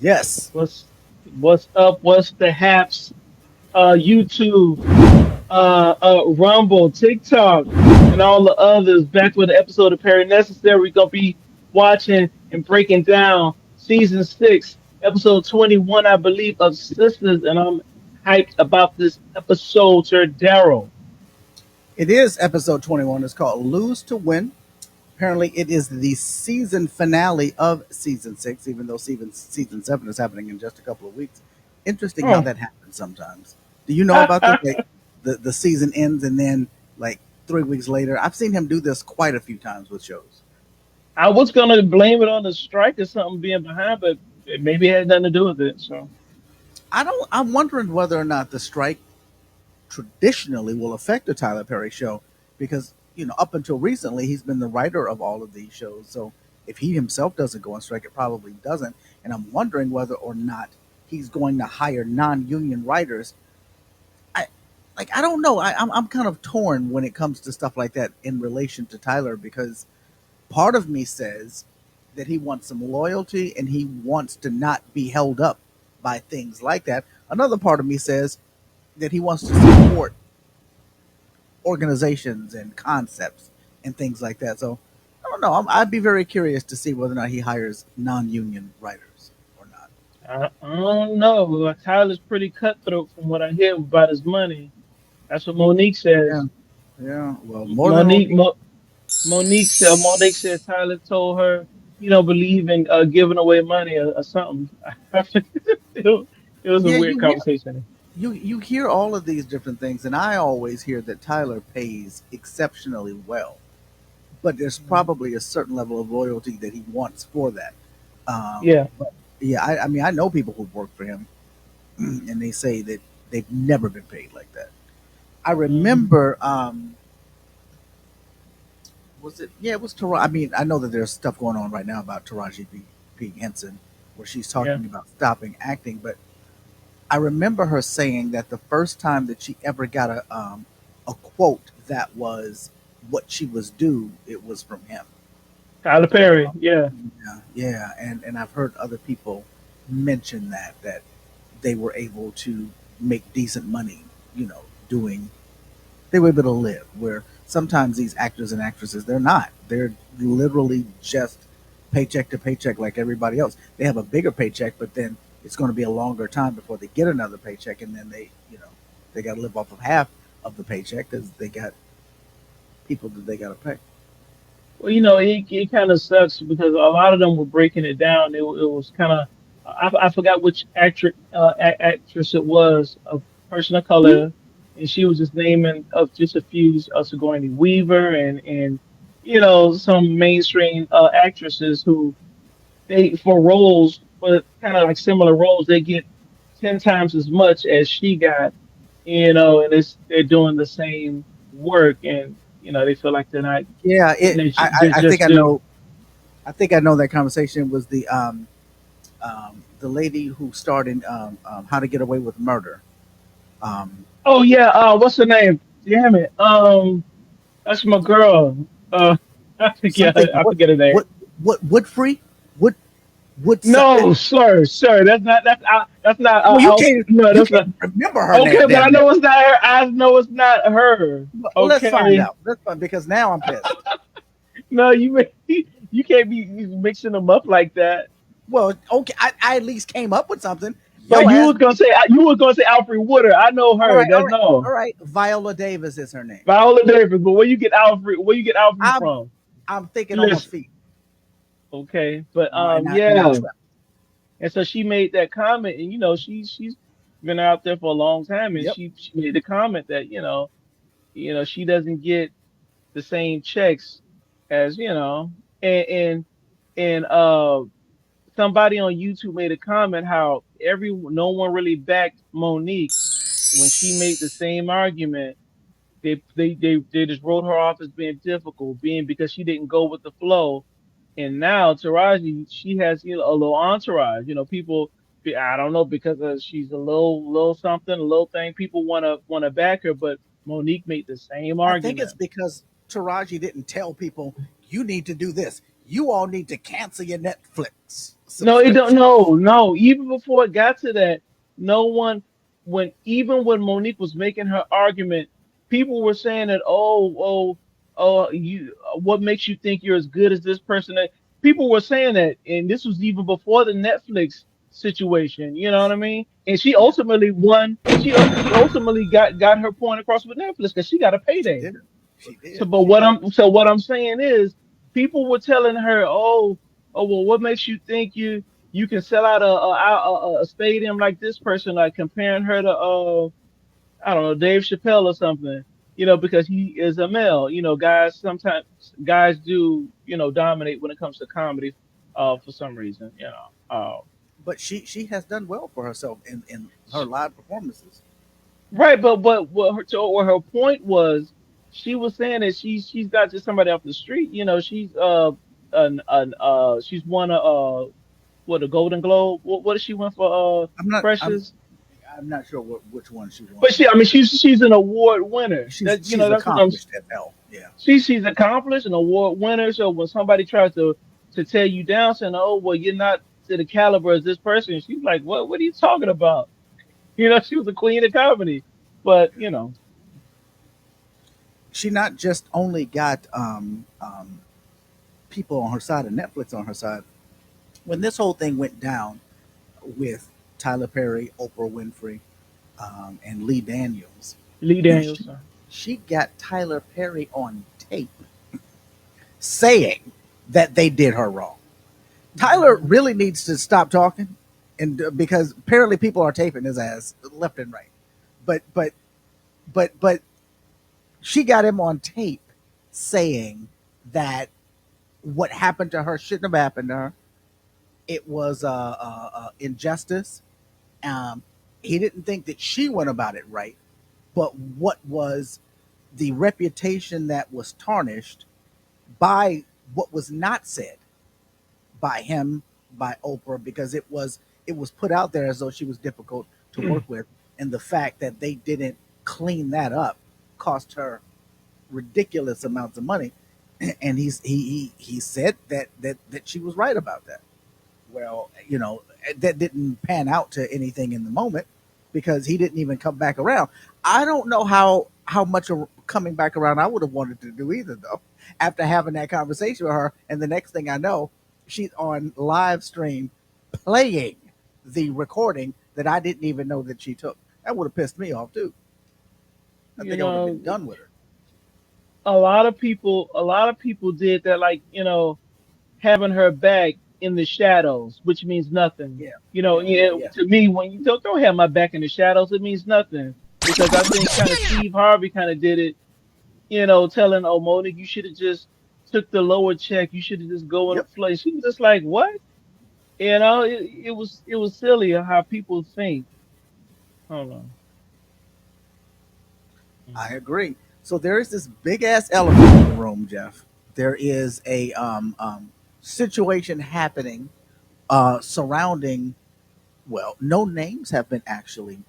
Yes, What's what's up? What's the haps? YouTube, Rumble, TikTok, and all the others. Back with an episode of Perry Necessary. We're gonna be watching and breaking down season 6, episode 21, I believe, of Sisters, and I'm hyped about this episode, Sir Daryl. it is episode 21. It's called Lose to Win. Apparently, it is the season finale of season 6, even though season 7 is happening in just a couple of weeks. Interesting how Hmm. that happens sometimes. Do you know about this? Like, the season ends and then, like, 3 weeks later, I've seen him do this quite a few times with shows. I was gonna blame it on the strike or something being behind, but maybe it had nothing to do with it. So. I'm wondering whether or not the strike traditionally will affect the Tyler Perry show because up until recently he's been the writer of all of these shows. So if he himself doesn't go on strike, it probably doesn't. And I'm wondering whether or not he's going to hire non-union writers. I I don't know. I'm kind of torn when it comes to stuff like that in relation to Tyler because part of me says that he wants some loyalty and he wants to not be held up by things like that. Another part of me says that he wants to support organizations and concepts and things like that. So I don't know. I'd be very curious to see whether or not he hires non-union writers or not. I don't know. Tyler's pretty cutthroat from what I hear about his money. That's what Monique Yeah, says. yeah. Well, more than Monique Monique. Mo, Monique said Tyler told her he don't believe in giving away money or something. It was a Yeah, weird conversation. you hear all of these different things, and I always hear that Tyler pays exceptionally well, but there's probably a certain level of loyalty that he wants for that. Yeah. But yeah, I mean, I know people who've worked for him, and they say that they've never been paid like that. I Hmm. remember, was it? Yeah, it was Taraji. I mean, I know that there's stuff going on right now about P. Henson, where she's Yeah. talking about stopping acting. But I remember her saying that the first time that she ever got a quote that was what she was due, it was from him. Tyler Perry. Yeah. Yeah, yeah, and I've heard other people mention that they were able to make decent money, doing they were able to live. Where sometimes these actors and actresses, they're not. They're literally just paycheck to paycheck like everybody else. They have a bigger paycheck, but then it's going to be a longer time before they get another paycheck, and then they got to live off of half of the paycheck because they got people that they got to pay. Well, it kind of sucks because a lot of them were breaking it down. It was kind of I forgot which actress it was, a person of color, and she was just naming of just a few, Sigourney Weaver and some mainstream actresses who they for roles, but kind of like similar roles, they get 10 times as much as she got, and they're doing the same work, and they feel like they're not Yeah, getting their I think just I due. know. I think I know that conversation was the lady who starred in How to Get Away with Murder. Um, Oh yeah, what's her name? Damn it. That's my girl. something I forget her name. what Woodfree Wood Wood. No, sir, that's not Well, Alfred. No, you that's can't not. remember her Okay, name. but I Damn it. know it's not her. I know it's not her. Well, let's find Okay. out. Let's find because now I'm pissed. No, you can't be mixing them up like that. Well, okay, I at least came up with something. But Yo ass. you was gonna say Alfred Woodard. I know All her. right, all That's right, all no right. Viola Davis is her name. Viola Davis. But where you get Alfred? Where you get Alfred I'm from? I'm thinking on my Listen, feet. okay, but And I yeah. tripped. And so she made that comment, and she's been out there for a long time, and Yep. she made the comment that she doesn't get the same checks as and somebody on YouTube made a comment how no one really backed Monique when she made the same argument. They just wrote her off as being difficult, being because she didn't go with the flow. And now Taraji, she has a little entourage. People, I don't know, because she's a little something, a little thing. People wanna back her, but Monique made the same I think it's argument. because Taraji didn't tell people you need to do this. you all need to cancel your Netflix No, it don't. subscription. No, no. Even before it got to that, no one. When even when Monique was making her argument, people were saying that, you. What makes you think you're as good as this person? People were saying that, and this was even before the Netflix situation. You know what I mean? And she Yeah, ultimately won. She ultimately got her point across with Netflix because she got a she payday. did it. She So, did. but She did. what I'm saying is, people were telling her, well, what makes you think you can sell out a stadium like this person, like comparing her to I don't know, Dave Chappelle or something, because he is a male. Guys sometimes guys do dominate when it comes to comedy, for some reason, But she has done well for herself in her live performances. Right, but what her point was, she was saying that she's not just somebody off the street. She's she's won a what, a Golden Globe. What did she win for? I'm not. Precious. I'm not sure which one she But won. I mean, she's an award winner. She's That's what I'm. accomplished at hell. Yeah. She's accomplished, an award winner. So when somebody tries to tear you down, saying, "Oh, well, you're not to the caliber as this person," she's like, What are you talking about?" She was a queen of comedy, but She not just only got people on her side and Netflix on her side. When this whole thing went down with Tyler Perry, Oprah Winfrey, and Lee Daniels, Lee she, Daniels. she got Tyler Perry on tape saying that they did her wrong. Tyler Mhm. really needs to stop talking, and because apparently people are taping his ass left and right. But but she got him on tape saying that what happened to her shouldn't have happened to her. It was injustice. Um, he didn't think that she went about it right, but what was the reputation that was tarnished by what was not said by him, by Oprah, because it was put out there as though she was difficult to work with, and the fact that they didn't clean that up cost her ridiculous amounts of money. And he said that she was right about that. Well, that didn't pan out to anything in the moment because he didn't even come back around. I don't know how much of coming back around I would have wanted to do either, though. After having that conversation with her, and the next thing I know, she's on live stream playing the recording that I didn't even know that she took. That would have pissed me off too. I you think I would have know, been done with her. a lot of people did that, like, having her back in the shadows, which means nothing. Yeah, yeah, Yeah, yeah. to me, when you don't have my back in the shadows, it means nothing. Because I think kind of Steve Harvey kind of did it, telling, "Oh, Monique, you should have just took the lower check. You should have just go in a Yep. place." She was just like, "What?" It was silly how people think. Hold on. I Mhm. agree. So there is this big ass elephant in the room, Jeff. There is a situation happening surrounding. Well, no names have been actually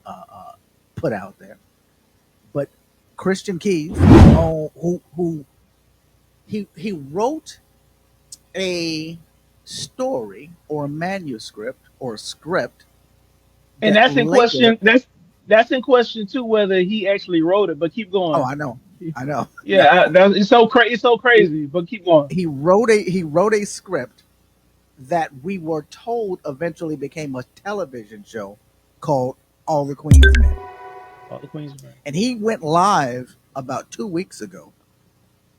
put out there, but Christian Keys, who he wrote a story or a manuscript or a script And that that's in later. question. That's in question too, whether he actually wrote it. But keep Oh, going. I know, Yeah, it's so crazy. It's so he, crazy. But keep going. he wrote a script that we were told eventually became a television show called All the Queen's Men. Oh, the Queensman. And he went live about 2 weeks ago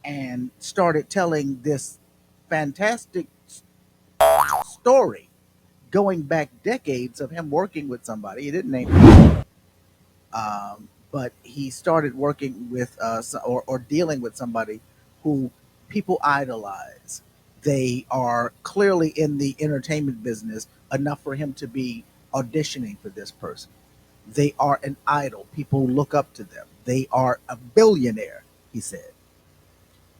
and started telling this fantastic story going back decades of him working with somebody. He didn't name it, but he started working with or dealing with somebody who people idolize. They are clearly in the entertainment business enough for him to be auditioning for this person. They are an idol. People look up to them. They are a billionaire, he said,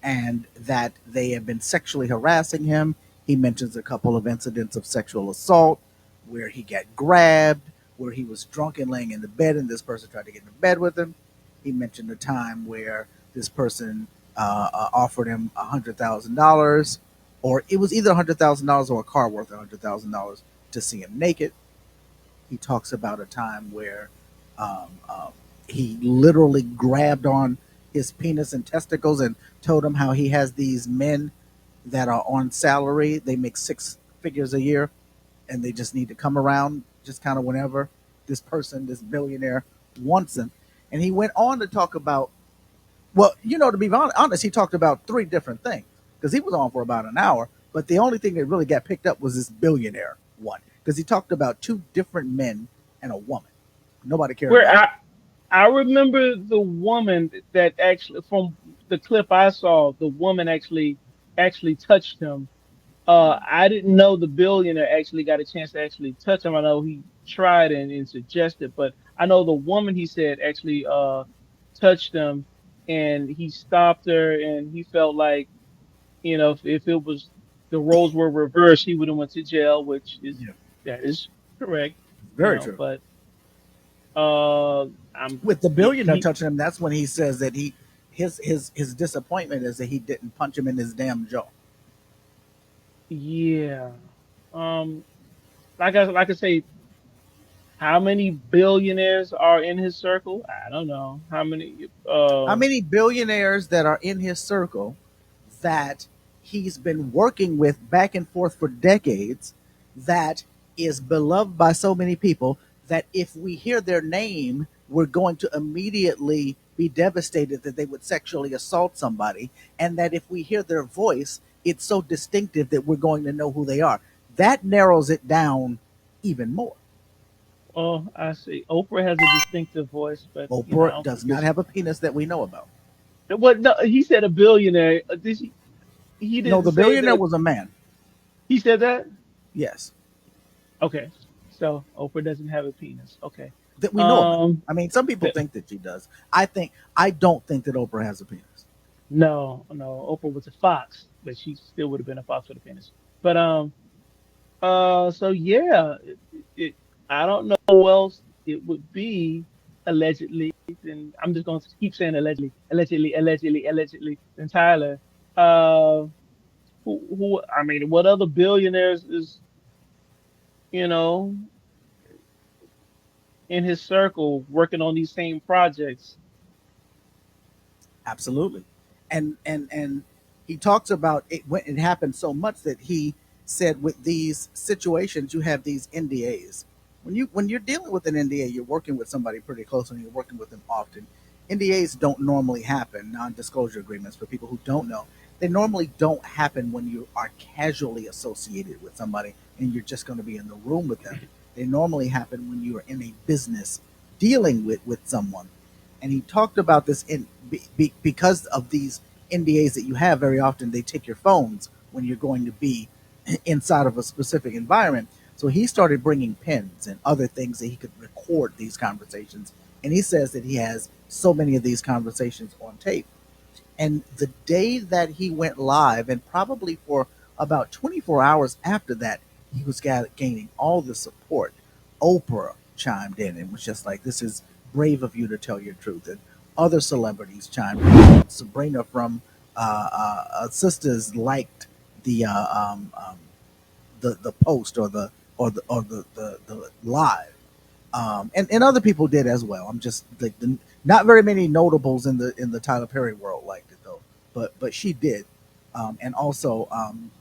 and that they have been sexually harassing him. He mentions a couple of incidents of sexual assault where he got grabbed, where he was drunk and laying in the bed, and this person tried to get into bed with him. He mentioned a time where this person offered him $100,000 or it was either $100,000 or a car worth $100,000 to see him naked. He talks about a time where he literally grabbed on his penis and testicles and told him how he has these men that are on salary. They make six figures a year and they just need to come around just kind of whenever this person, this billionaire, wants them. And he went on to talk about, well, to be honest, he talked about three different things because he was on for about an hour. But the only thing that really got picked up was this billionaire one because he talked about two different men and a woman. Nobody cared Where about that. I remember the woman that actually from the clip I saw, the woman actually touched him. I didn't know the billionaire actually got a chance to actually touch him. I know he tried and suggested, but I know the woman he said actually touched him, and he stopped her, and he felt like, if it was the roles were reversed, he would have went to jail, which is Yeah, that is correct, very true. but uh, I'm With the billionaire he touching him, that's when he says that his disappointment is that he didn't punch him in his damn jaw. yeah. Um, like I say, how many billionaires are in his circle? I don't know. How many? How many billionaires that are in his circle that he's been working with back and forth for decades that is beloved by so many people that if we hear their name, we're going to immediately be devastated that they would sexually assault somebody, and that if we hear their voice, it's so distinctive that we're going to know who they are. That narrows it down even more. Oh, I see. Oprah has a distinctive voice, but I Oprah don't does think not it's have a penis that we know about. what. No, he said a billionaire. Did he No, didn't the say billionaire that. was a man. He said that. Yes, Okay, so Oprah doesn't have a penis. Okay. that we know about. Um. I mean, some people th- think that she does. I don't think that Oprah has a penis. no, no. Oprah was a fox, but she still would have been a fox with a penis. But so yeah, I don't know who else it would be allegedly. And I'm just going to keep saying allegedly. Then Tyler, uh, who? I mean, what other billionaires is you know in his circle working on these same projects? Absolutely, and he talks about it when it happened so much that he said with these situations you have these NDAs. When you're dealing with an NDA, you're working with somebody pretty close and you're working with them often. NDAs don't normally happen, non-disclosure agreements for people who don't know. They normally don't happen when you are casually associated with somebody and you're just going to be in the room with them. They normally happen when you are in a business dealing with someone. And he talked about this because of these NDAs that you have. Very often, they take your phones when you're going to be inside of a specific environment. So he started bringing pens and other things that he could record these conversations. And he says that he has so many of these conversations on tape. And the day that he went live, and probably for about 24 hours after that, he was gaining all the support. Oprah chimed in and was just like, "This is brave of you to tell your truth." And other celebrities chimed in. Sabrina from Sisters liked the the post or the live, and other people did as well. I'm just like not very many notables in the Tyler Perry world liked it though, but she did, and also um,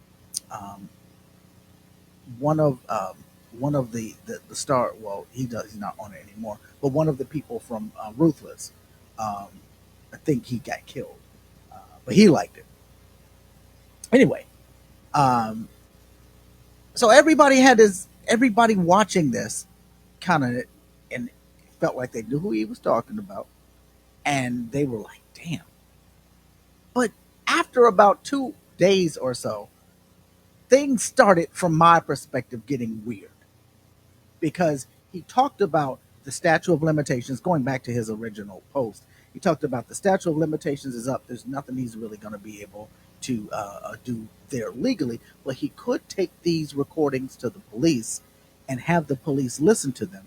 one of the star. Well, he's not on it anymore, but one of the people from Ruthless, um, I think he got killed, but he liked it anyway. Um, so everybody watching this kind of and felt like they knew who he was talking about, and they were like, "Damn!" But after about 2 days or so, things started, from my perspective, getting weird because he talked about the statute of limitations. Going back to his original post, he talked about the statute of limitations is up. There's nothing he's really going to be able to do there legally, but he could take these recordings to the police and have the police listen to them.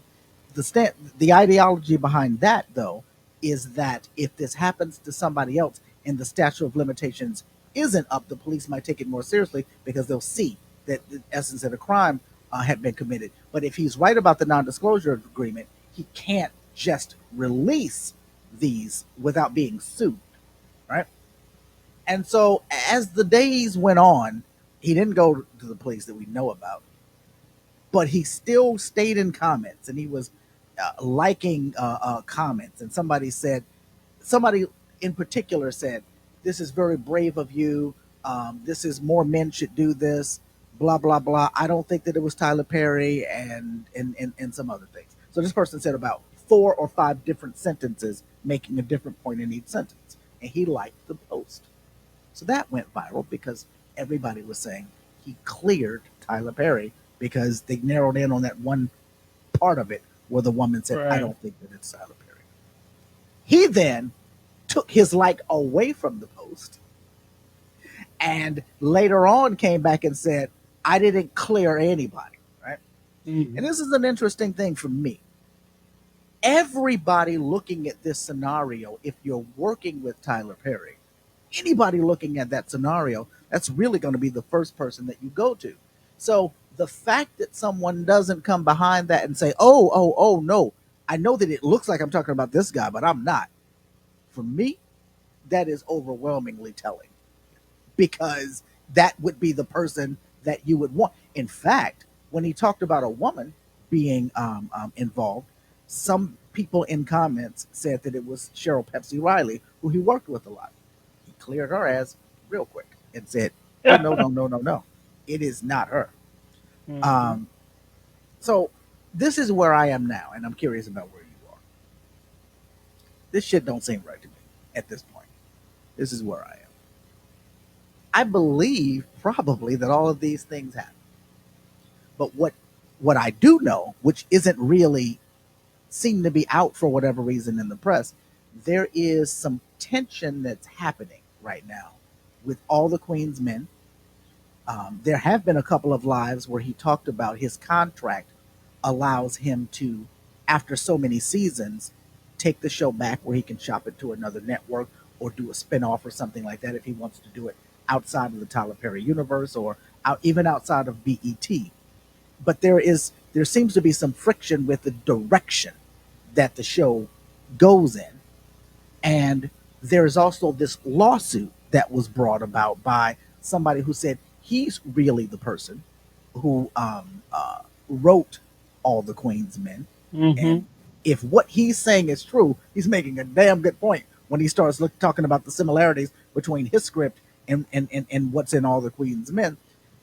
The ideology behind that, though, is that if this happens to somebody else and the statute of limitations isn't up, the police might take it more seriously because they'll see that the essence of the crime had been committed. But if he's right about the non-disclosure agreement, he can't just release these without being sued, right? And so as the days went on, he didn't go to the police that we know about, but he still stayed in comments and he was liking comments. And somebody in particular said, "This is very brave of you. This is more men should do this." Blah blah blah. I don't think that it was Tyler Perry and some other things. So this person said about 4 or 5 different sentences, making a different point in each sentence, and he liked the post. So that went viral because everybody was saying he cleared Tyler Perry because they narrowed in on that one part of it where the woman said, "I Right. don't think that it's Tyler Perry." He then took his like away from the post and later on came back and said, "I didn't clear anybody." Right. And Hmm. this is an interesting thing for me. Everybody looking at this scenario, if you're working with Tyler Perry, anybody looking at that scenario, that's really going to be the first person that you go to. So the fact that someone doesn't come behind that and say, "Oh, no, I know that it looks like I'm talking about this guy, but I'm not." For me, that is overwhelmingly telling because that would be the person that you would want. In fact, when he talked about a woman being involved, some people in comments said that it was Cheryl Pepsi Riley, who he worked with a lot. He cleared her ass real quick and said, "Oh, no, no, no, no, no. It is not her." Hmm. Um, so this is where I am now, and I'm curious about where you are. This shit don't seem right to me at this point. This is where I am. I believe probably that all of these things happen. But what I do know, which isn't really seem to be out for whatever reason in the press, there is some tension that's happening right now with all the Queen's men. There have been a couple of lives where he talked about his contract allows him to, after so many seasons, take the show back where he can shop it to another network or do a spinoff or something like that if he wants to do it outside of the Tyler Perry universe or even outside of BET. But there seems to be some friction with the direction that the show goes in, and there's also this lawsuit that was brought about by somebody who said he's really the person who wrote all the Queen's Men. Hmm. And if what he's saying is true, he's making a damn good point when he starts talking about the similarities between his script and what's in all the Queen's Men.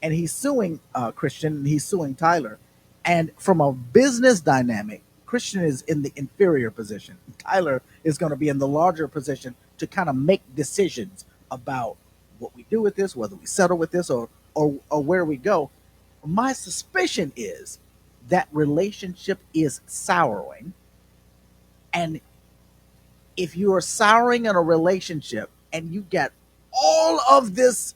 And he's suing Christian and he's suing Tyler. And from a business dynamic, Christian is in the inferior position. Tyler is going to be in the larger position to kind of make decisions about what we do with this, whether we settle with this or where we go. My suspicion is that relationship is souring. And if you are souring in a relationship and you get all of this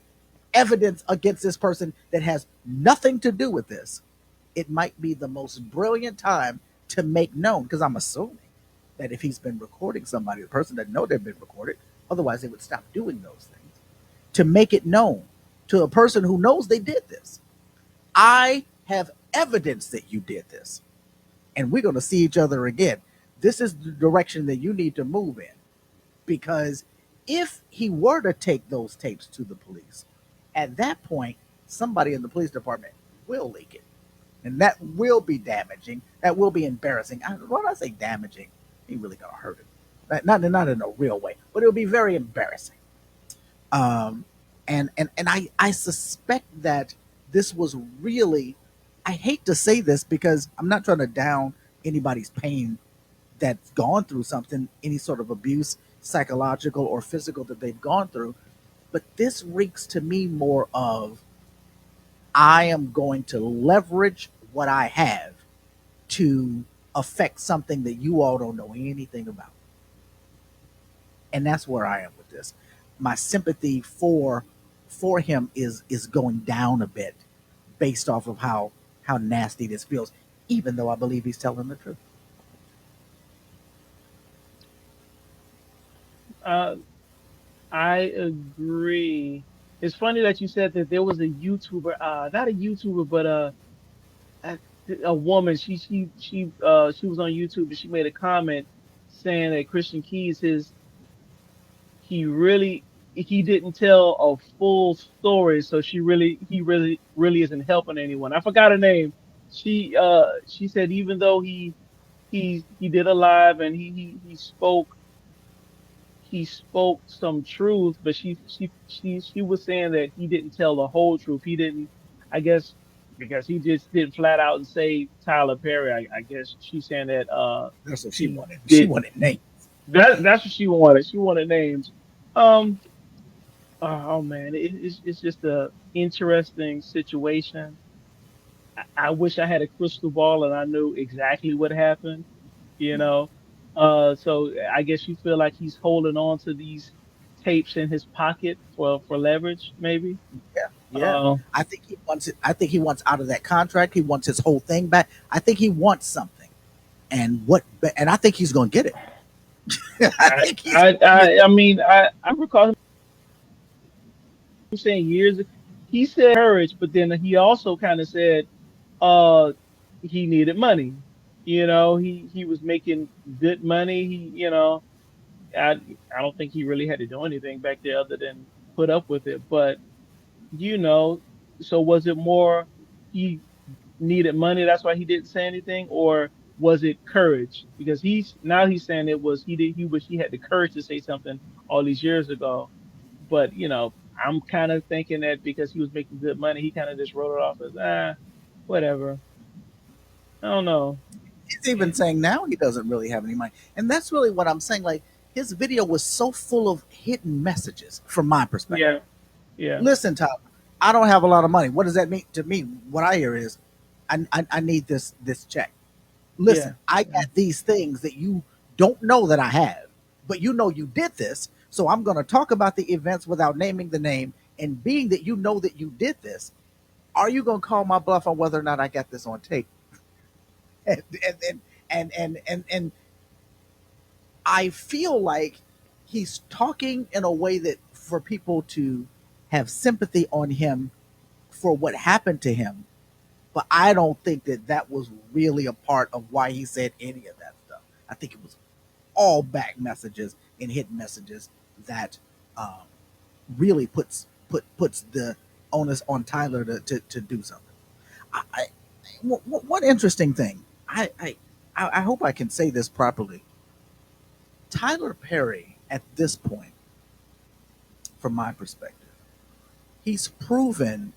evidence against this person that has nothing to do with this, it might be the most brilliant time to make known. Because I'm assuming that if he's been recording somebody, the person doesn't know they've been recorded, otherwise they would stop doing those things. To make it known to a person who knows they did this, I have evidence that you did this, and we're going to see each other again. This is the direction that you need to move in. Because if he were to take those tapes to the police, at that point, somebody in the police department will leak it. And that will be damaging. That will be embarrassing. When I say damaging, ain't really going to hurt it. Not in a real way, but it'll be very embarrassing. Um, and I suspect that this was really, I hate to say this because I'm not trying to down anybody's pain that's gone through something, any sort of abuse, psychological or physical that they've gone through. But this reeks to me more of I am going to leverage what I have to affect something that you all don't know anything about. And that's where I am with this. My sympathy for him is going down a bit based off of how nasty this feels, even though I believe he's telling the truth. Uh, I agree. it's funny that you said that there was a YouTuber, not a YouTuber, but a, a woman. She was on YouTube and she made a comment saying that Christian Keys, he didn't tell a full story, so he really isn't helping anyone. I forgot her name. She said even though he did a live and he spoke some truth, but she was saying that he didn't tell the whole truth. He didn't, I guess, because he just didn't flat out and say Tyler Perry. I guess she's saying that That's what she he wanted. She did. wanted Nate. That's what she wanted. She wanted names. Um. Oh man, it's just a interesting situation. I wish I had a crystal ball and I knew exactly what happened. You know. So I guess you feel like he's holding on to these tapes in his pocket for leverage, maybe. Yeah, yeah. Uh, I think he wants it. I think he wants out of that contract. He wants his whole thing back. I think he wants something, and what? And I think he's going to get it. I I think he's I going to. I, I mean I recall him saying years ago, he said courage, but then he also kind of said uh he needed money. He was making good money. I I don't think he really had to do anything back there other than put up with it. But you know, so was it more he needed money, that's why he didn't say anything, or was it courage? Because he's saying it was he wish he had the courage to say something all these years ago. But I'm kind of thinking that because he was making good money, he kind of just wrote it off as whatever. I don't know. He's even saying now he doesn't really have any money, and that's really what I'm saying. Like his video was so full of hidden messages, from my perspective. Yeah, yeah, Listen, Tyler, I don't have a lot of money. What does that mean to me? What I hear is, I need this check. yeah, Listen, I yeah. got these things that you don't know that I have, but you know you did this. So I'm going to talk about the events without naming the name. And being that you know that you did this, are you going to call my bluff on whether or not I got this on tape? And and I feel like he's talking in a way that for people to have sympathy on him for what happened to him. But I don't think that that was really a part of why he said any of that stuff. I think it was all back messages and hidden messages that um, really puts the onus on Tyler to do something. I one interesting thing. I hope I can say this properly. Tyler Perry, at this point, from my perspective, he's proven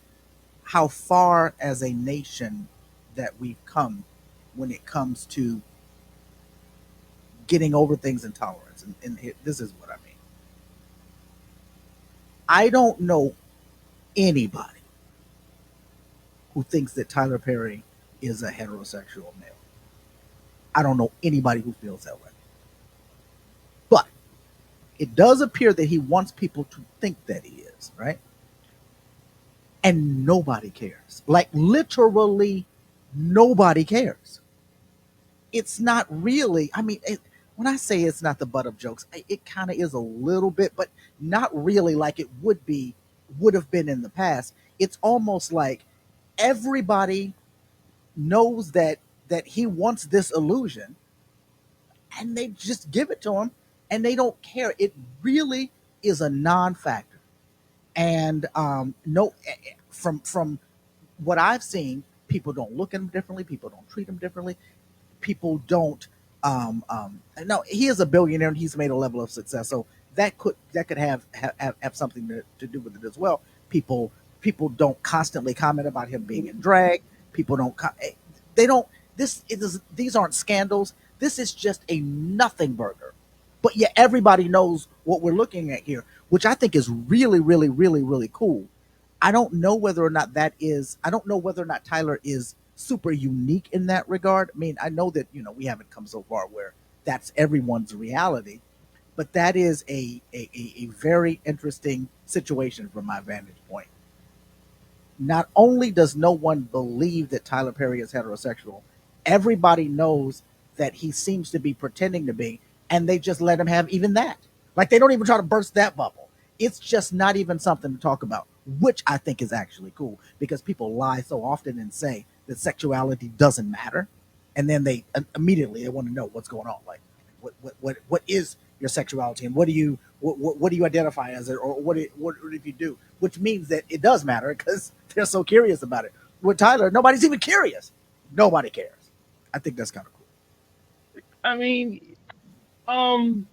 how far as a nation that we've come when it comes to getting over things and tolerance. And this is what I mean. I don't know anybody who thinks that Tyler Perry is a heterosexual male. I don't know anybody who feels that way. But it does appear that he wants people to think that he is, right? And nobody cares. Like literally nobody cares. It's not really, when I say it's not the butt of jokes, it kind of is a little bit, but not really like it would have been in the past. It's almost like everybody knows that he wants this illusion and they just give it to him and they don't care. It really is a non-factor. And no, from what I've seen, people don't look at him differently. People don't treat him differently. People don't. No, he is a billionaire and he's made a level of success, so that could have something to do with it as well. People people don't constantly comment about him being in drag. People don't. They don't. This is these aren't scandals. This is just a nothing burger. But yet everybody knows what we're looking at here, which I think is really, really, really, really cool. I don't know whether or not that is. I don't know whether or not Tyler is super unique in that regard. I mean, I know that we haven't come so far where that's everyone's reality, but that is a very interesting situation from my vantage point. Not only does no one believe that Tyler Perry is heterosexual, everybody knows that he seems to be pretending to be, and they just let him have even that. Like they don't even try to burst that bubble. It's just not even something to talk about. which I think is actually cool because people lie so often and say that sexuality doesn't matter, and then they immediately they want to know what's going on. Like, what is your sexuality, and what do you identify as it, or what if you do? Which means that it does matter because they're so curious about it. With Tyler, nobody's even curious. Nobody cares. I think that's kind of cool. I mean, um,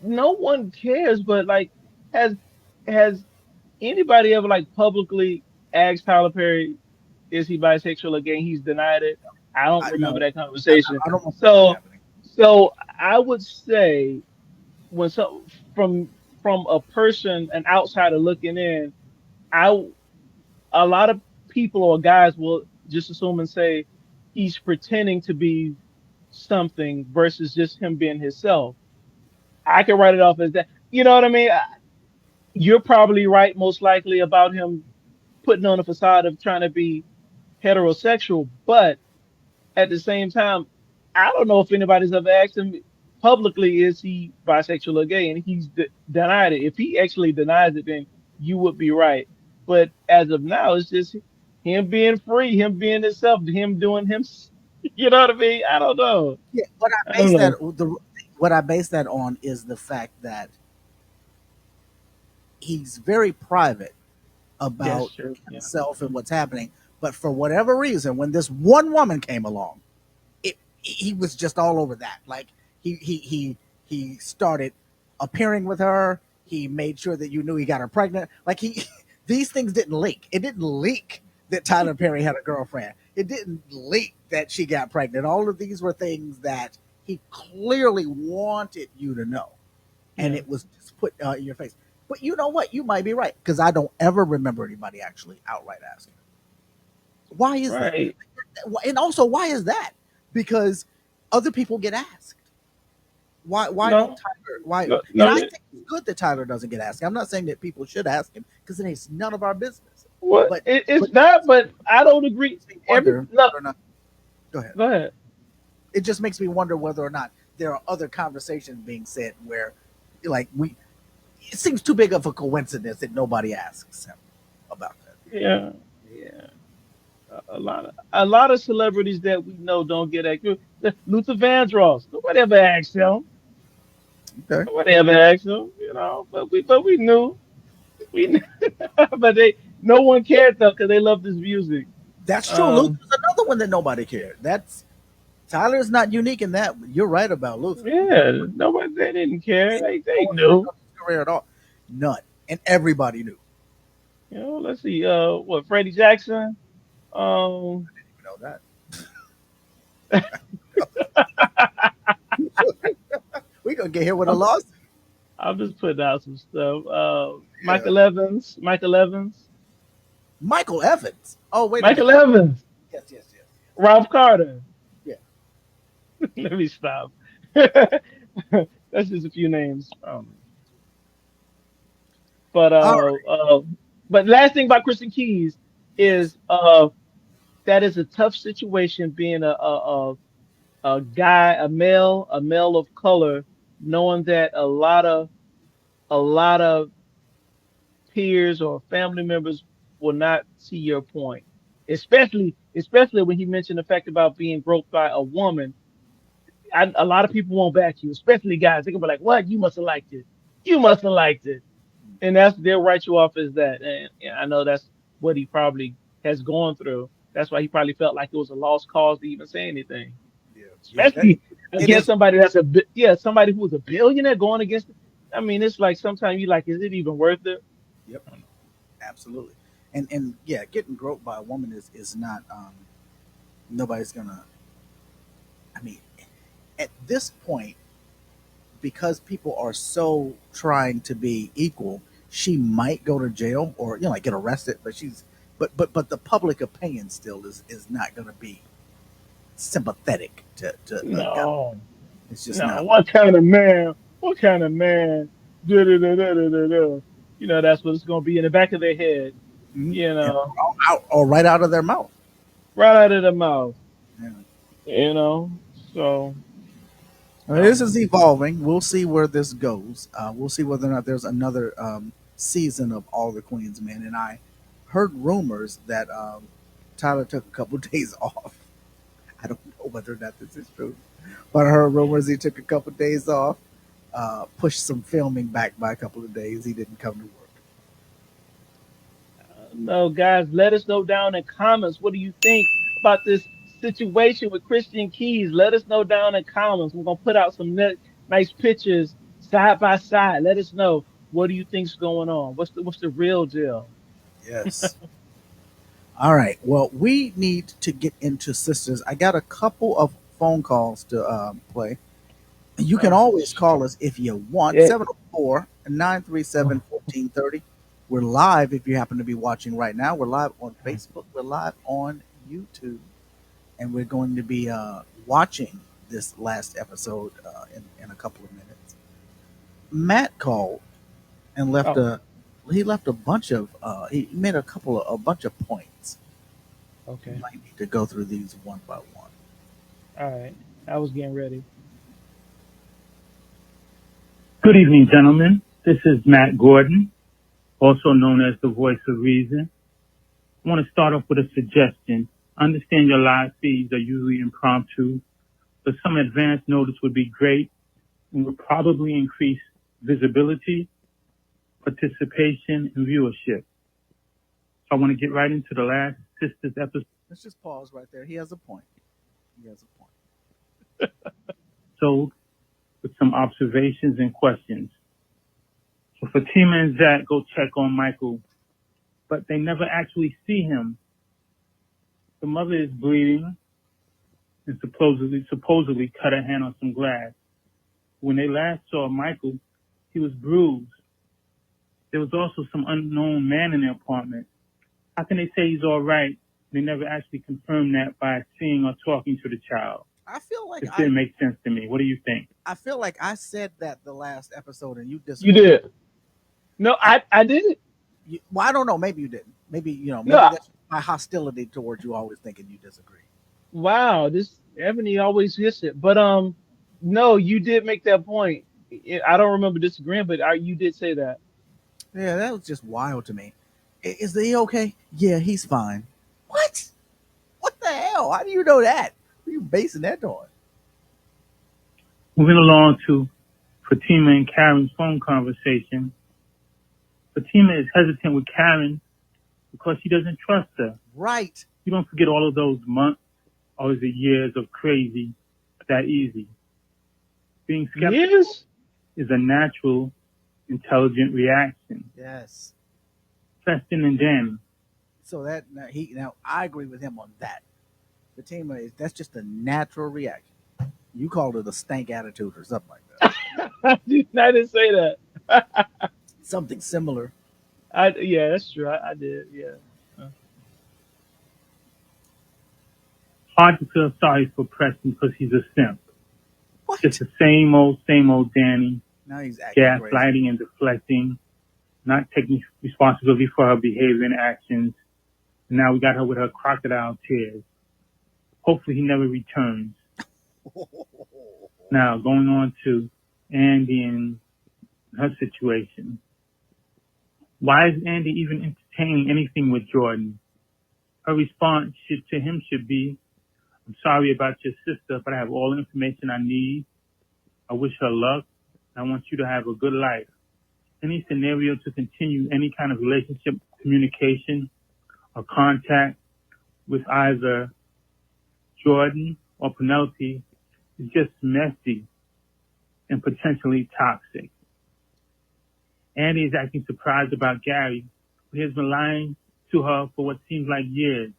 no one cares, but like, has has anybody ever like publicly asked Tyler Perry, is he bisexual again? He's denied it. I don't I no, remember that conversation. I don't remember that So, happening. so I would say when some from a person, an outsider looking in, I a lot of people or guys will just assume and say he's pretending to be something versus just him being himself. I can write it off as that. You know what I mean? You're probably right, most likely, about him putting on a facade of trying to be heterosexual, but at the same time, I don't know if anybody's ever asked him publicly, is he bisexual or gay? And he's denied it. If he actually denies it, then you would be right. But as of now, it's just him being free, him being himself, him doing him. You know what I mean? I don't know. Yeah, I don't know. what I base that on is the fact that he's very private Yes, about sure. Yeah. himself and what's happening. But for whatever reason, when this one woman came along, he was just all over that. Like he started appearing with her. He made sure that you knew he got her pregnant. Like he these things didn't leak. It didn't leak that Tyler Perry had a girlfriend. It didn't leak that she got pregnant. All of these were things that he clearly wanted you to know, and Yeah. it was just put in your face. But you know what? You might be right because I don't ever remember anybody actually outright asking. Why is that? Right. And also, why is that? Because other people get asked. Why don't No. Tyler? Why? No. And No. I think it's good that Tyler doesn't get asked. I'm not saying that people should ask him because it ain't none of our business. What? But It's but not. But I don't it agree. makes me Every wonder no. whether or not. Go ahead. Go ahead. It just makes me wonder whether or not there are other conversations being said where, like we, it seems too big of a coincidence that nobody asks him about that. Yeah. Yeah. A lot of celebrities that we know don't get accurate. Luther Vandross, nobody ever asked him. Okay, Nobody ever asked him, but we knew, we knew, but no one cared though because they loved his music. that's true. Um, Luther's another one that nobody cared. That's Tyler's not unique in that. You're right about Luther. yeah, nobody they didn't care. No They one cared knew. about his career at all. None, and everybody knew. Let's see. What Freddie Jackson? Um, You know that. We gonna get hit with a I'm, loss. I'm just putting out some stuff. Yeah, Michael Evans. Michael Evans. Michael Evans. Oh, wait a minute. Michael Evans. Yes, yes, yes, Ralph Carter. yes. Let me stop. That's just a few names. But Yeah. All right. last thing about Kristen Keys is that is a tough situation being a guy, a male of color, knowing that a lot of peers or family members will not see your point. Especially when he mentioned the fact about being groped by a woman. A lot of people won't back you, especially guys. They're gonna be like, "What? You must have liked it. You must have liked it." And they'll write you off as that. And I know that's what he probably has gone through. That's why he probably felt like it was a lost cause to even say anything, Yeah, yeah. especially It against is. somebody somebody who was a billionaire going against. I mean, it's like sometimes you like, is it even worth it? Yep, absolutely. And yeah, getting groped by a woman is not. Nobody's gonna. I mean, at this point, because people are so trying to be equal, she might go to jail or like get arrested. But but the public opinion still is not going to be sympathetic to a guy. No, It's just no. not. What kind of man? What kind of man? Da, da, da, da, da, da, da. That's what it's going to be in the back of their head. Mhm. You And know, out or right out of their mouth. right out of the mouth. Yeah. So Well, this um, is evolving. We'll see where this goes. We'll see whether or not there's another season of All the Queen's Men, and I heard rumors that Tyler took a couple days off. I don't know whether or not this is true, but I heard rumors he took a couple days off, pushed some filming back by a couple of days. He didn't come to work. No, guys, let us know down in comments. What do you think about this situation with Christian Keys? Let us know down in comments. We're gonna put out some nice pictures side by side. Let us know what do you think's going on. What's the real deal? Yes. All right. Well, we need to get into sisters. I got a couple of phone calls to play. You can Oh, always call us if you want. it, 704 937 oh, 1430. We're live if you happen to be watching right now. We're live on Facebook. We're live on YouTube. And we're going to be watching this last episode in a couple of minutes. Matt called and left oh, a bunch of he made a bunch of points. We okay. might need to go through these one by one. All right. I was getting ready. Good evening, gentlemen. This is Matt Gordon, also known as the Voice of Reason. I want to start off with a suggestion. I understand your live feeds are usually impromptu, but some advance notice would be great and would probably increase visibility, participation, and viewership. So I want to get right into the last Sisters Let's just pause right there. He has a point. He has a point. episode with some observations and questions. So Fatima and Zach go check on Michael, but they never actually see him. The mother is bleeding and supposedly cut her hand on some glass. When they last saw Michael, he was bruised. There was also some unknown man in the apartment. How can they say he's all right? They never actually confirmed that by seeing or talking to the child. I feel like This didn't make sense to me. What do you think? I feel like I said that the last episode and you You disagreed. did. No, I, I did it. well, I don't know. Maybe you didn't. Maybe No, maybe that's my hostility towards you, always thinking you disagree. wow, this Ebony always gets it. But no, you did make that point. I don't remember disagreeing, but you did say that. Yeah, that was just wild to me. Is he okay? Yeah, he's fine. What? What the hell? How do you know that? What are you basing that on? Moving along to Fatima and Karen's phone conversation. Fatima is hesitant with Karen because she doesn't trust her. Right. You don't forget all of those months or the years of crazy that easy. Being skeptical Yes. is a natural, intelligent reaction. Yes. Preston and Danny. So that now I agree with him on that. Fatima is that's just a natural reaction. You called it a stank attitude or something like that. I didn't say that. Something similar. Yeah, that's true. I did. Yeah. Uh, Hard to feel sorry for Preston because he's a simp. What? Just the same old Danny, Now he's acting crazy. gaslighting and deflecting, not taking responsibility for her behavior and actions. And now we got her with her crocodile tears. Hopefully he never returns. Now going on to Andy and her situation. Why is Andy even entertaining anything with Jordan? Her response to him should be, I'm sorry about your sister, but I have all the information I need. I wish her luck. I want you to have a good life. Any scenario to continue any kind of relationship, communication, or contact with either Jordan or Penelope is just messy and potentially toxic. Andy is acting surprised about Gary, but he has been lying to her for what seems like years.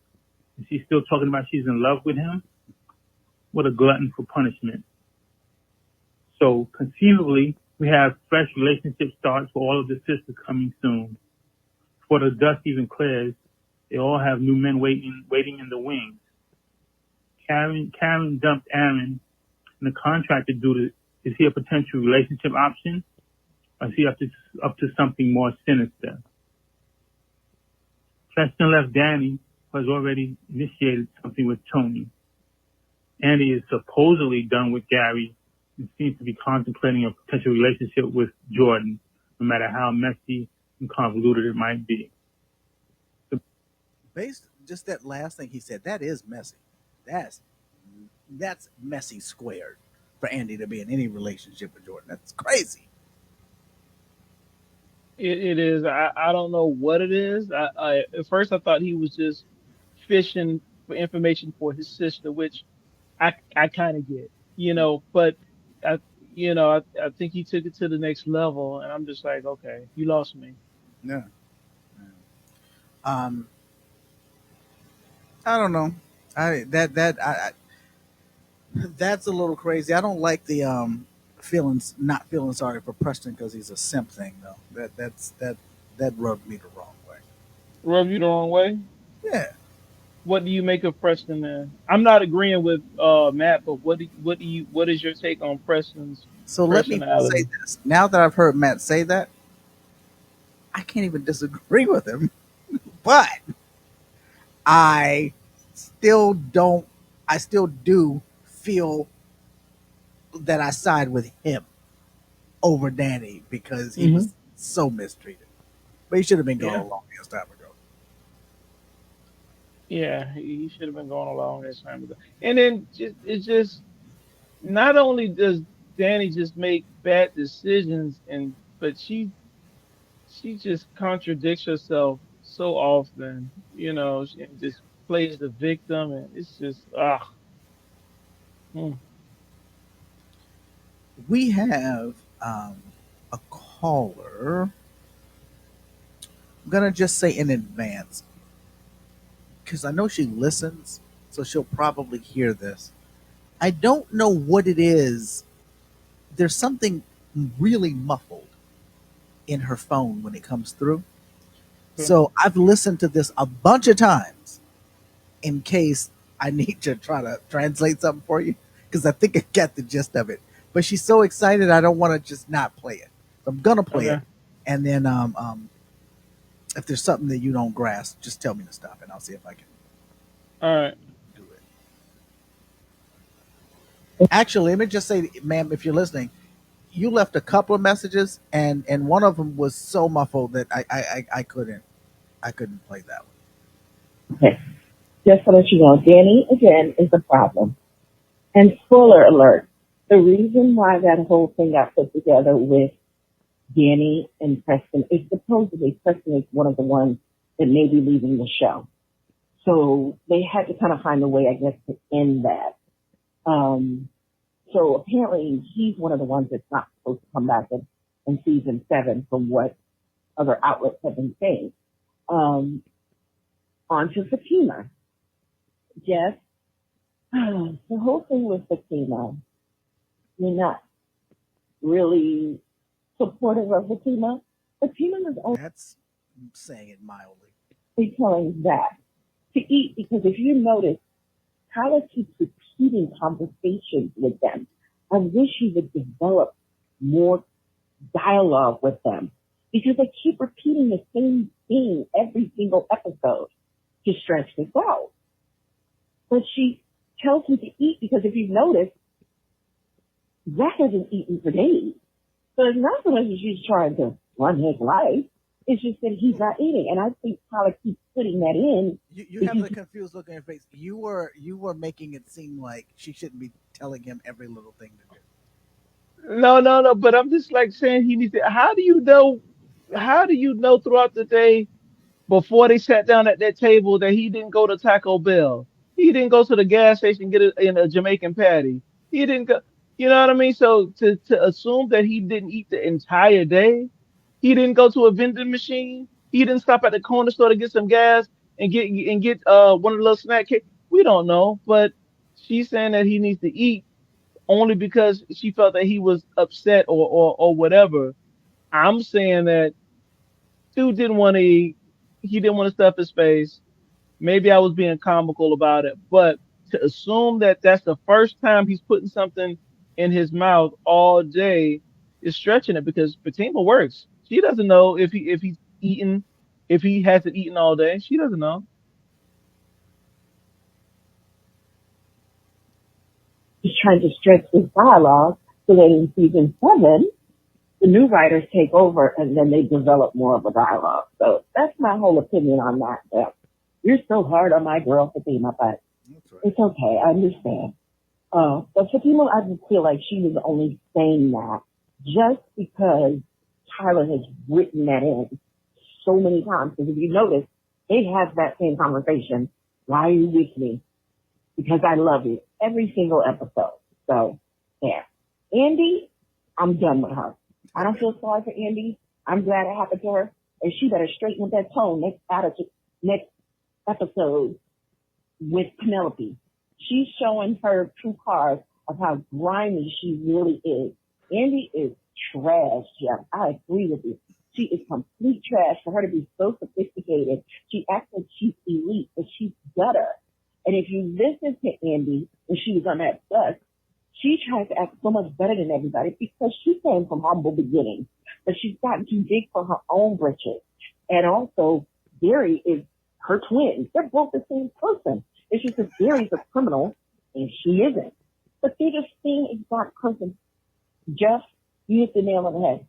And she's still talking about she's in love with him? What a glutton for punishment. So conceivably, we have fresh relationship starts for all of the sisters coming soon. Before the dust even clears, they all have new men waiting in the wings. Karen dumped Aaron, and the contractor dude, is he a potential relationship option? Or is he up to something more sinister? Preston left Danny, who has already initiated something with Tony. Andy is supposedly done with Gary and seems to be contemplating a potential relationship with Jordan, no matter how messy and convoluted it might be. Based just that last thing he said, that is messy. That's that's messy squared for Andy to be in any relationship with Jordan. That's crazy. It is. I don't know what it is. I at first I thought he was just fishing for information for his sister, which I kind of get, but I I think he took it to the next level, and I'm just like, okay, you lost me. Yeah. Um, I don't know. I that that I that's a little crazy. I don't like the feelings not feeling sorry for Preston because he's a simp thing though. That rubbed me the wrong way. Rub you the wrong way. Yeah. What do you make of Preston then? I'm not agreeing with Matt, but what is your take on Preston's So let me say personality? this. Now that I've heard Matt say that, I can't even disagree with him. But I still don't. I still do feel that I side with him over Danny because he Hmm. was so mistreated. But he should have been gone Yeah, a long ass time ago. yeah, he should have been going along this time ago. And then it's just not only does Danny just make bad decisions, but she just contradicts herself so often, and just plays the victim, and it's just mm, We have a caller. I'm gonna just say in advance because I know she listens, so she'll probably hear this. I don't know what it is. There's something really muffled in her phone when it comes through. okay, So I've listened to this a bunch of times in case I need to try to translate something for you because I think I get the gist of it. But she's so excited, I don't want to just not play it. So I'm gonna play it, okay, and then if there's something that you don't grasp, just tell me to stop, and I'll see if I can all right. do it. Actually, let me just say, ma'am, if you're listening, you left a couple of messages, and one of them was so muffled that I couldn't play that Okay. Just to let you know, Danny again is a problem. And spoiler alert, the reason why that whole thing got put together with Danny and Preston is supposedly Preston is one of the ones that may be leaving the show. So they had to kind of find a way, I guess, to end that. Um, so apparently he's one of the ones that's not supposed to come back in season 7 from what other outlets have been saying. Um, on to Fatima. Yes. The whole thing with Fatima, you're not really supportive of Fatima. Fatima was one. That's saying it mildly. only telling Zach to eat because if you notice, Tyler keeps repeating conversations with them. I wish he would develop more dialogue with them because they keep repeating the same thing every single episode to stretch this out. But she tells him to eat because if you notice, Zach hasn't eaten for days. So it's not so much that she's trying to run his life. It's just that he's not eating. And I think Tyler keeps putting that in You have because the confused look on your face. You were making it seem like she shouldn't be telling him every little thing to do. No, no, no. But I'm just like saying he needs to. How do you know? How do you know throughout the day before they sat down at that table that he didn't go to Taco Bell? He didn't go to the gas station and get a Jamaican patty. He didn't go. You know what I mean? So to assume that he didn't eat the entire day, he didn't go to a vending machine. He didn't stop at the corner store to get some gas and get one of the little snack cake. We don't know, but she's saying that he needs to eat only because she felt that he was upset or whatever. I'm saying that dude didn't want to eat. He didn't want to stuff his face. Maybe I was being comical about it, but to assume that that's the first time he's putting something in his mouth all day is stretching it because Fatima works. She doesn't know if he's eaten, if he hasn't eaten all day. She doesn't know. he's trying to stretch his dialogue so that in season 7, the new writers take over and then they develop more of a dialogue. So that's my whole opinion on that. You're so hard on my girl Fatima, but That's right. it's okay. I understand. But Fatima, I just feel like she was only saying that just because Tyler has written that in so many times. Because if you notice, they have that same conversation. Why are you with me? Because I love you. Every single episode. So, yeah. Andy, I'm done with her. I don't feel sorry for Andy. I'm glad it happened to her. And she better straighten up that tone next episode with Penelope. She's showing her true cards of how grimy she really is. Andy is trash, Jeff. I agree with you. She is complete trash. For her to be so sophisticated, she acts like she's elite, but she's gutter. And if you listen to Andy when she was on that bus, she tries to act so much better than everybody because she came from humble beginnings. But she's gotten too big for her own britches. And also, Gary is her twin. They're both the same person. It's just that Gary's a criminal and she isn't. But they're the same exact person. Jeff, you hit the nail on the head.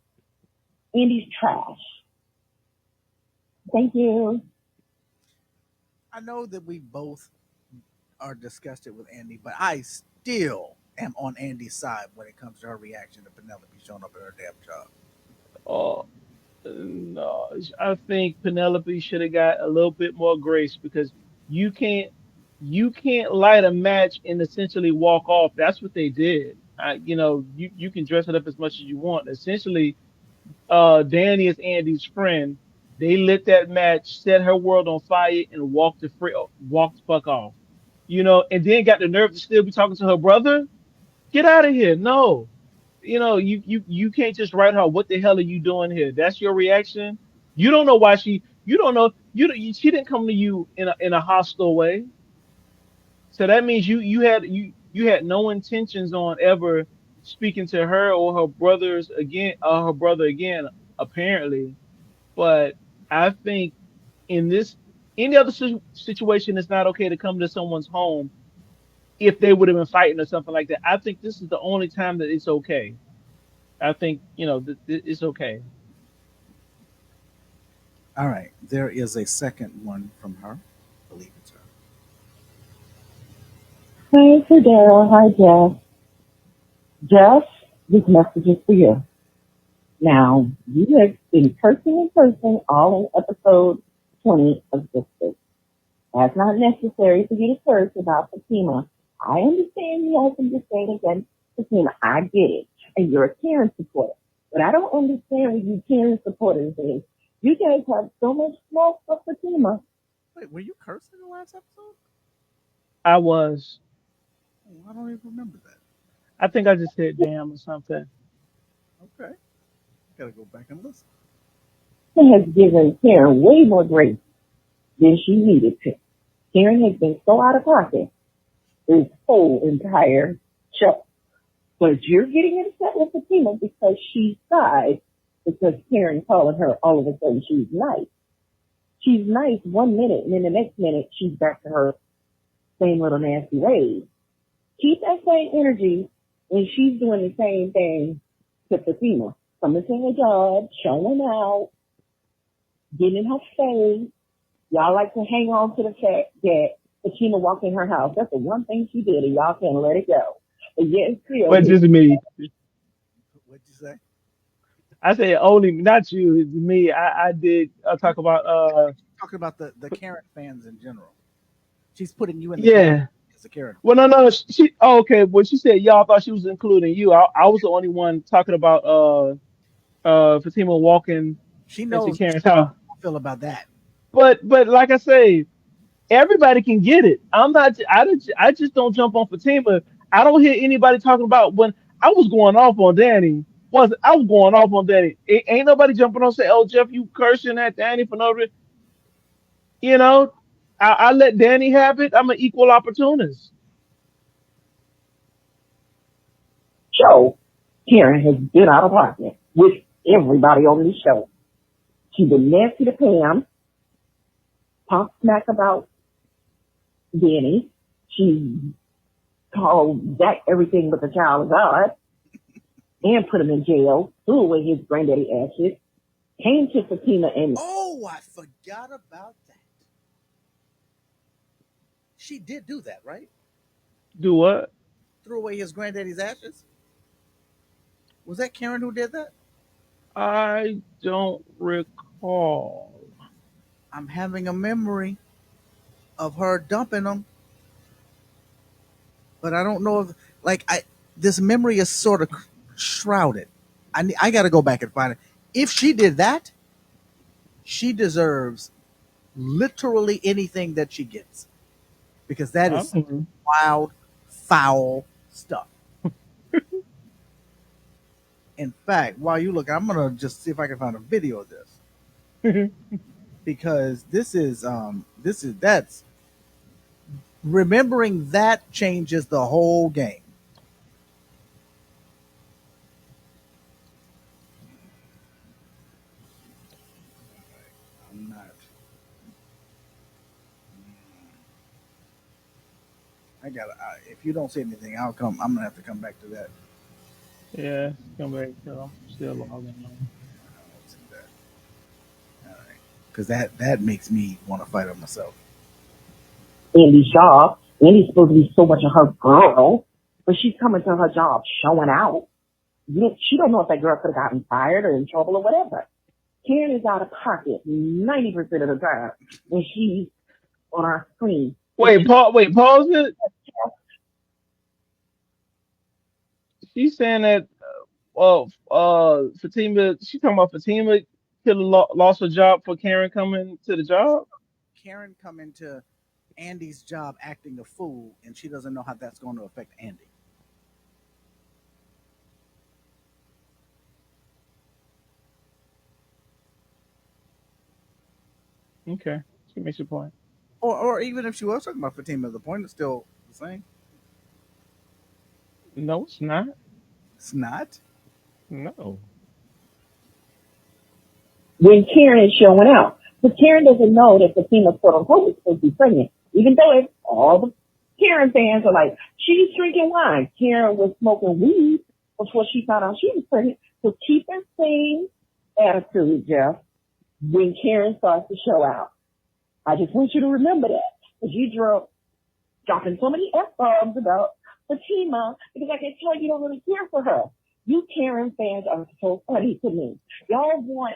Andy's trash. Thank you. I know that we both are disgusted with Andy, but I still am on Andy's side when it comes to her reaction to Penelope showing up at her damn job. Oh no, I think Penelope should have got a little bit more grace because you can't you can't light a match and essentially walk off. That's what they did. You can dress it up as much as you want. Essentially, Danny is Andy's friend. They lit that match, set her world on fire, and walked the fuck off. And then got the nerve to still be talking to her brother. Get out of here! No, you can't just write her. What the hell are you doing here? That's your reaction. You don't know why she. You don't know. She didn't come to you in a hostile way. So that means you had no intentions on ever speaking to her or her brother again, apparently. But I think in this any other situation, it's not okay to come to someone's home if they would have been fighting or something like that. I think this is the only time that it's okay. I think it's okay. All right, there is a second one from her. I believe it's her. Hi, for Daryl. Hi, Jeff. Jeff, this message is for you. Now, you have been cursing and cursing all in episode 20 of Sisters. That's not necessary for you to curse about Fatima. I understand you have some disdain against Fatima. I get it. And you're a Karen supporter. But I don't understand what you Karen supporters is. You guys have so much smoke for Fatima. Wait, were you cursing the last episode? I was. Oh, I don't even remember that. I think I just said damn or something. Okay, gotta go back and listen. She has given Karen way more grace than she needed to. Karen has been so out of pocket this whole entire show. But you're getting upset with Fatima because she sighed because Karen calling her all of a sudden she's nice. She's nice 1 minute and then the next minute she's back to her same little nasty ways. Keep that same energy when she's doing the same thing to Fatima. Coming to her job, showing out, getting in her face. Y'all like to hang on to the fact that Fatima walked in her house. That's the one thing she did, and y'all can't let it go. But yet still, But just me. What'd you say? I say only not you, it's me. I did talk about Talking about the Karen fans in general. She's putting you in the category yeah. as a Karen Well, fan. no, okay. Well, she said y'all thought she was including you. I was the only one talking about Fatima walking She into knows Karen's house. how I feel about that. But like I say, everybody can get it. I just don't jump on Fatima. I don't hear anybody talking about when I was going off on Danny. I was going off on Danny. Ain't nobody jumping on say, "Oh Jeff, you cursing at Danny for no reason." You know, I let Danny have it. I'm an equal opportunist. show, Karen has been out of pocket with everybody on this show. She's been nasty to Pam, talked smack about Danny. She called Zach everything but the child of God. and put him in jail, threw away his granddaddy ashes, came to Fatima and Oh, I forgot about that. She did do that, right? Do what? Threw away his granddaddy's ashes. Was that Karen who did that? I don't recall. I'm having a memory of her dumping them, but I don't know if like I this memory is sort of shrouded. I got to go back and find it. If she did that, she deserves literally anything that she gets because that I is don't wild, foul stuff. In fact, while you look, I'm gonna just see if I can find a video of this know. because this is that's remembering that changes the whole game. I'm not. I gotta. If you don't see anything, I'll come. I'm gonna have to come back to that. Yeah, come back. I'm still logging on. I don't see that. All right, because that makes me want to fight it myself. Andy's job. Andy's supposed to be so much of her girl, but she's coming to her job showing out. She don't know if that girl could have gotten fired or in trouble or whatever. Karen is out of pocket 90% of the time when she's on our screen. But Wait, pause. Wait, pause it. She's saying that. Fatima. She talking about Fatima could have lost her job for Karen coming to the job. Karen come into Andy's job acting a fool, and she doesn't know how that's going to affect Andy. Okay, she makes your point. Or even if she was talking about Fatima, the point is still the same. No, it's not. It's not. No. when Karen is showing out. But Karen doesn't know that Fatima, quote unquote, is supposed to be pregnant. Even though if all the Karen fans are like, she's drinking wine. Karen was smoking weed before she found out she was pregnant. So keep that same attitude, Jeff, when Karen starts to show out. I just want you to remember that. Because you dropping so many F-bombs about Fatima because I can tell you don't really care for her. You Karen fans are so funny to me. Y'all want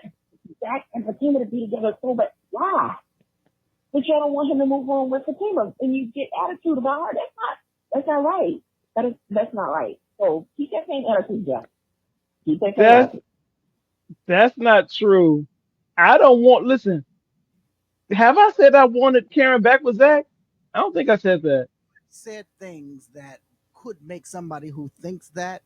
Zach and Fatima to be together so bad. Why? But y'all don't want him to move on with Fatima. And you get attitude about her. That's not right. That's not right. So keep that same attitude, Jeff. Keep that same That's attitude. that's not true. I don't want. Listen, have I said I wanted Karen back with Zach? I don't think I said that. Said things that could make somebody who thinks that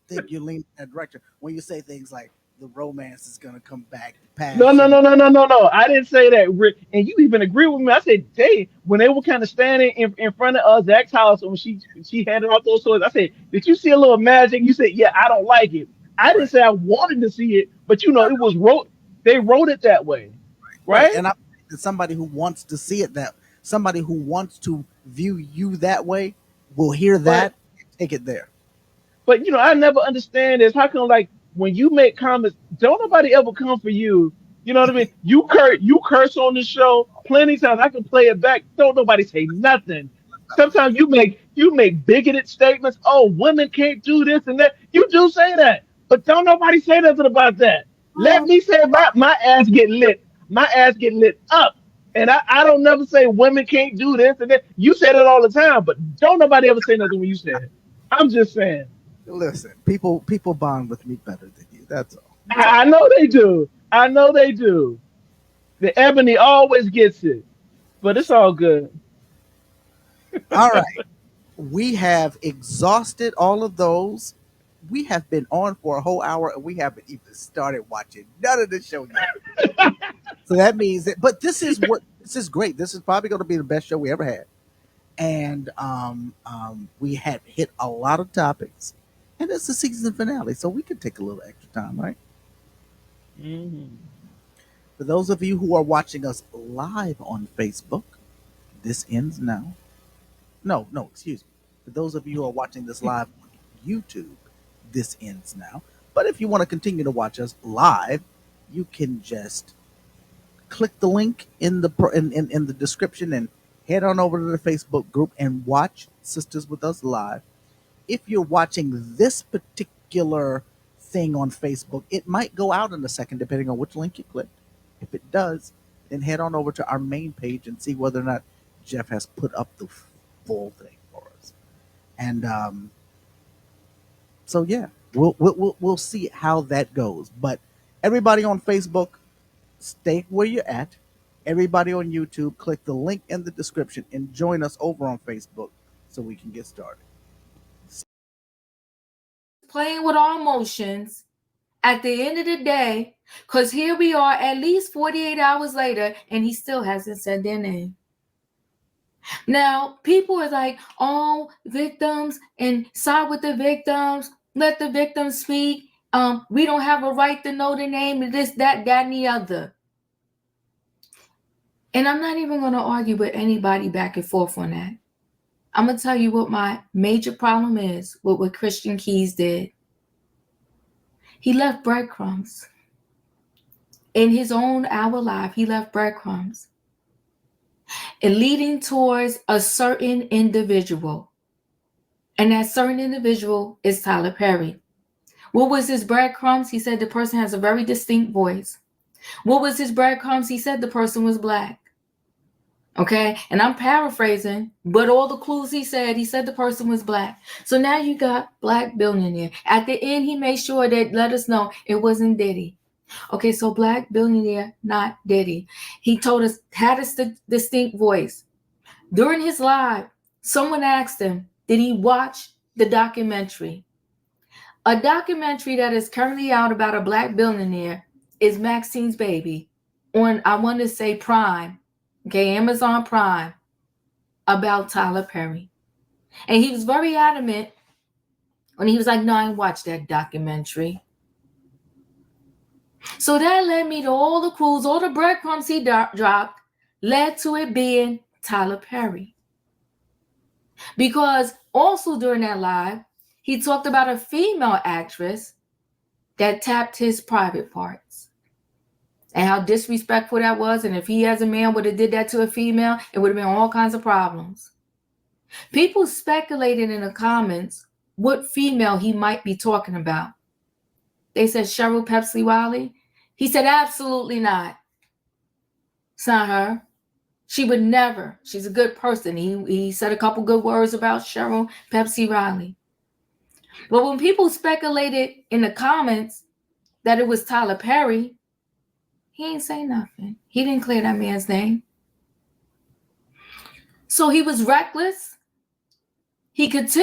think you lean in that direction. When you say things like the romance is going to come back, No, no, passion. no, no, no, no, no. I didn't say that, Rick. And you even agree with me. I said, hey, when they were kind of standing in front of Zach's house and when she handed out those toys, I said, did you see a little magic? You said, yeah, I don't like it. I didn't Right, say I wanted to see it, but it was wrote. They wrote it that way, right. right? And I somebody who wants to see it that somebody who wants to view you that way will hear But that and take it there. I never understand this. How come like when you make comments, don't nobody ever come for you? You know what I mean? You curse on the show plenty of times. I can play it back. Don't nobody say nothing. Sometimes you make bigoted statements. Oh, women can't do this and that. You do say that, but don't nobody say nothing about that. Let Well, me say my ass get lit. My ass get lit up. And I don't never say women can't do this and that. You say that all the time, but don't nobody ever say nothing when you say it. I'm just saying. listen, people bond with me better than you. That's all. That's I all. know they do. I know they do. The ebony always gets it, but it's all good. All right. We have exhausted all of those. We have been on for a whole hour and we haven't even started watching none of the show yet. So that means that, but this is great. This is probably going to be the best show we ever had. And we had hit a lot of topics. And it's the season finale, so we could take a little extra time, right? Hmm. For those of you who are watching us live on Facebook, this ends now. No, no, excuse me. For those of you who are watching this live on YouTube, this ends now. But if you want to continue to watch us live, you can just click the link in the description and head on over to the Facebook group and watch Sisters with Us live. If you're watching this particular thing on Facebook, it might go out in a second depending on which link you click. If it does, then head on over to our main page and see whether or not Jeff has put up the full thing for us. And so yeah, we'll see how that goes. But everybody on Facebook, stay where you're at. Everybody on YouTube, click the link in the description and join us over on Facebook so we can get started. Playing with our emotions at the end of the day, because here we are at least 48 hours later and he still hasn't said their name. Now, people are like, oh, victims, and side with the victims, let the victims speak. We don't have a right to know the name of this, that, and the other. And I'm not even going to argue with anybody back and forth on that. I'm going to tell you what my major problem is with what Christian Keys did. He left breadcrumbs. In his own hour life, he left breadcrumbs. And leading towards a certain individual. And that certain individual is Tyler Perry. What was his breadcrumbs? He said the person has a very distinct voice. What was his breadcrumbs? He said the person was black. Okay, and I'm paraphrasing, but all the clues he said the person was black. So now you got black billionaire. At the end, he made sure that let us know it wasn't Diddy. Okay, so black billionaire, not Diddy. He told us had a distinct voice. During his live, someone asked him, did he watch the documentary? A documentary that is currently out about a black billionaire is Maxine's Baby on, I want to say, Prime. Okay, Amazon Prime, about Tyler Perry. And he was very adamant when he was like, no, I didn't watch that documentary. So that led me to all the clues, all the breadcrumbs he dropped, led to it being Tyler Perry. Because also during that live, he talked about a female actress that tapped his private parts. And how disrespectful that was. And if he as a man would have did that to a female, it would have been all kinds of problems. People speculated in the comments what female he might be talking about. They said Cheryl Pepsi Wiley. He said, absolutely not. It's not her. She would never. She's a good person. He said a couple good words about Cheryl Pepsi Riley. But when people speculated in the comments that it was Tyler Perry, he ain't say nothing. He didn't clear that man's name. So he was reckless. He continued